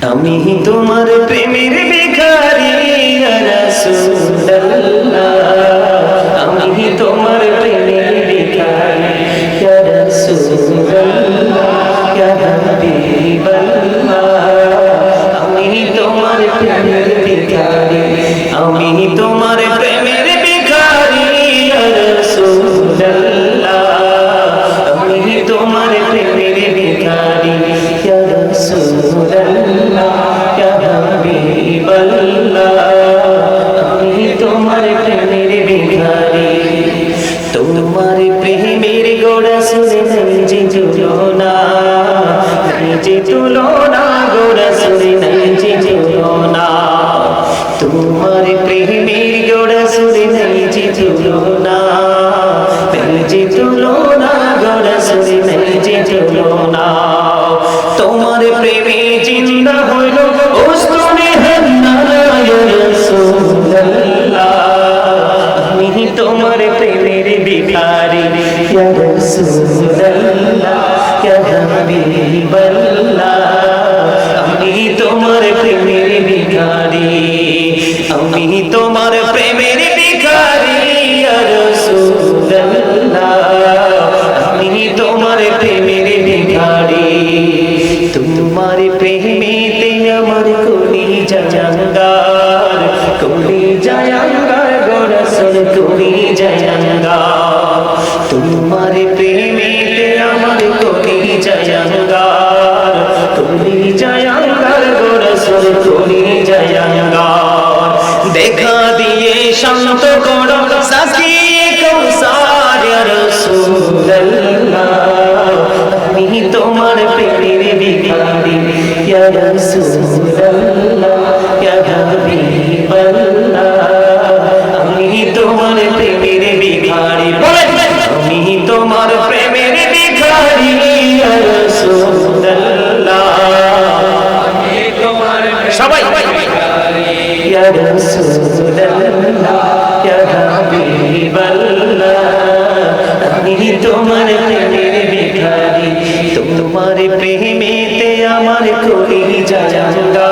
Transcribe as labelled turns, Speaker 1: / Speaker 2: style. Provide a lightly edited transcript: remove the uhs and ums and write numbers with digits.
Speaker 1: আমি তোমার প্রেমের ভিখারি ইয়া রাসূলুল্লাহ, আমি তোমার প্রেমের ভিখারি ইয়া রাসূলুল্লাহ, ইয়া হাবিবাল্লাহ, আমি তোমার প্রেমের ভিখারি, আমি তোমার প্রেমের ভিখারি ইয়া রাসূলুল্লাহ, আমি তোমার প্রেমের ভিখারি ইয়া রাসূলুল্লাহ, ইয়া হাবিবাল্লাহ, আমি তোমার প্রেমের ভিখারি। তোমার প্রেমের গোড়া শুনে নাই যে তুলনা, নাই যে তুলনা, গোড়া শুনে নাই যে তুলনা। তোমার প্রেমের গোড়া শুনে নাই যে তুলনা, নাই যে তুলনা, গোড়া শুনে নাই যে তুলনা। তোমার প্রেমে জিন্দা হইল ওস্তনে হান্না ইয়া রাসূলুল্লাহ, আমি তোমার প্রেমের ভিখারি ইয়া রাসূলুল্লাহ, ইয়া হাবিবাল্লাহ, আমি তোমার প্রেমের ভিখারি, আমি তোমার প্রেমের ভিখারি ইয়া রাসূলুল্লাহ, আমি তোমার প্রেমের ভিখারি। তোমার প্রেমেতে আমার কলিজা জাঙ্গার, কলিজা জাঙ্গার গো রাসূল, কলিজা জাঙ্গার। তোমার প্রেমেতে আমার কলিজা জাঙ্গার, কলিজা জাঙ্গার গো রাসূল, কলিজা জাঙ্গার। দেখা দিয়ে শান্ত করো সাকিয়ে কৌসার ইয়া রাসূলুল্লাহ, আমি তোমার প্রেমের ভিখারি ইয়া রাসূলুল্লাহ, ইয়া হাবিবাল্লাহ, আমি তোমার প্রেমের ভিখারি। আমি তোমার প্রেমের ভিখারি ইয়া রাসূলুল্লাহ, আমি তোমার সবাই ইয়া রাসূলুল্লাহ, ইয়া হাবিবাল্লাহ, আমি তোমার প্রেমের ভিখারি। তোমার প্রেমেতে আমার কলিজা জাঙ্গার।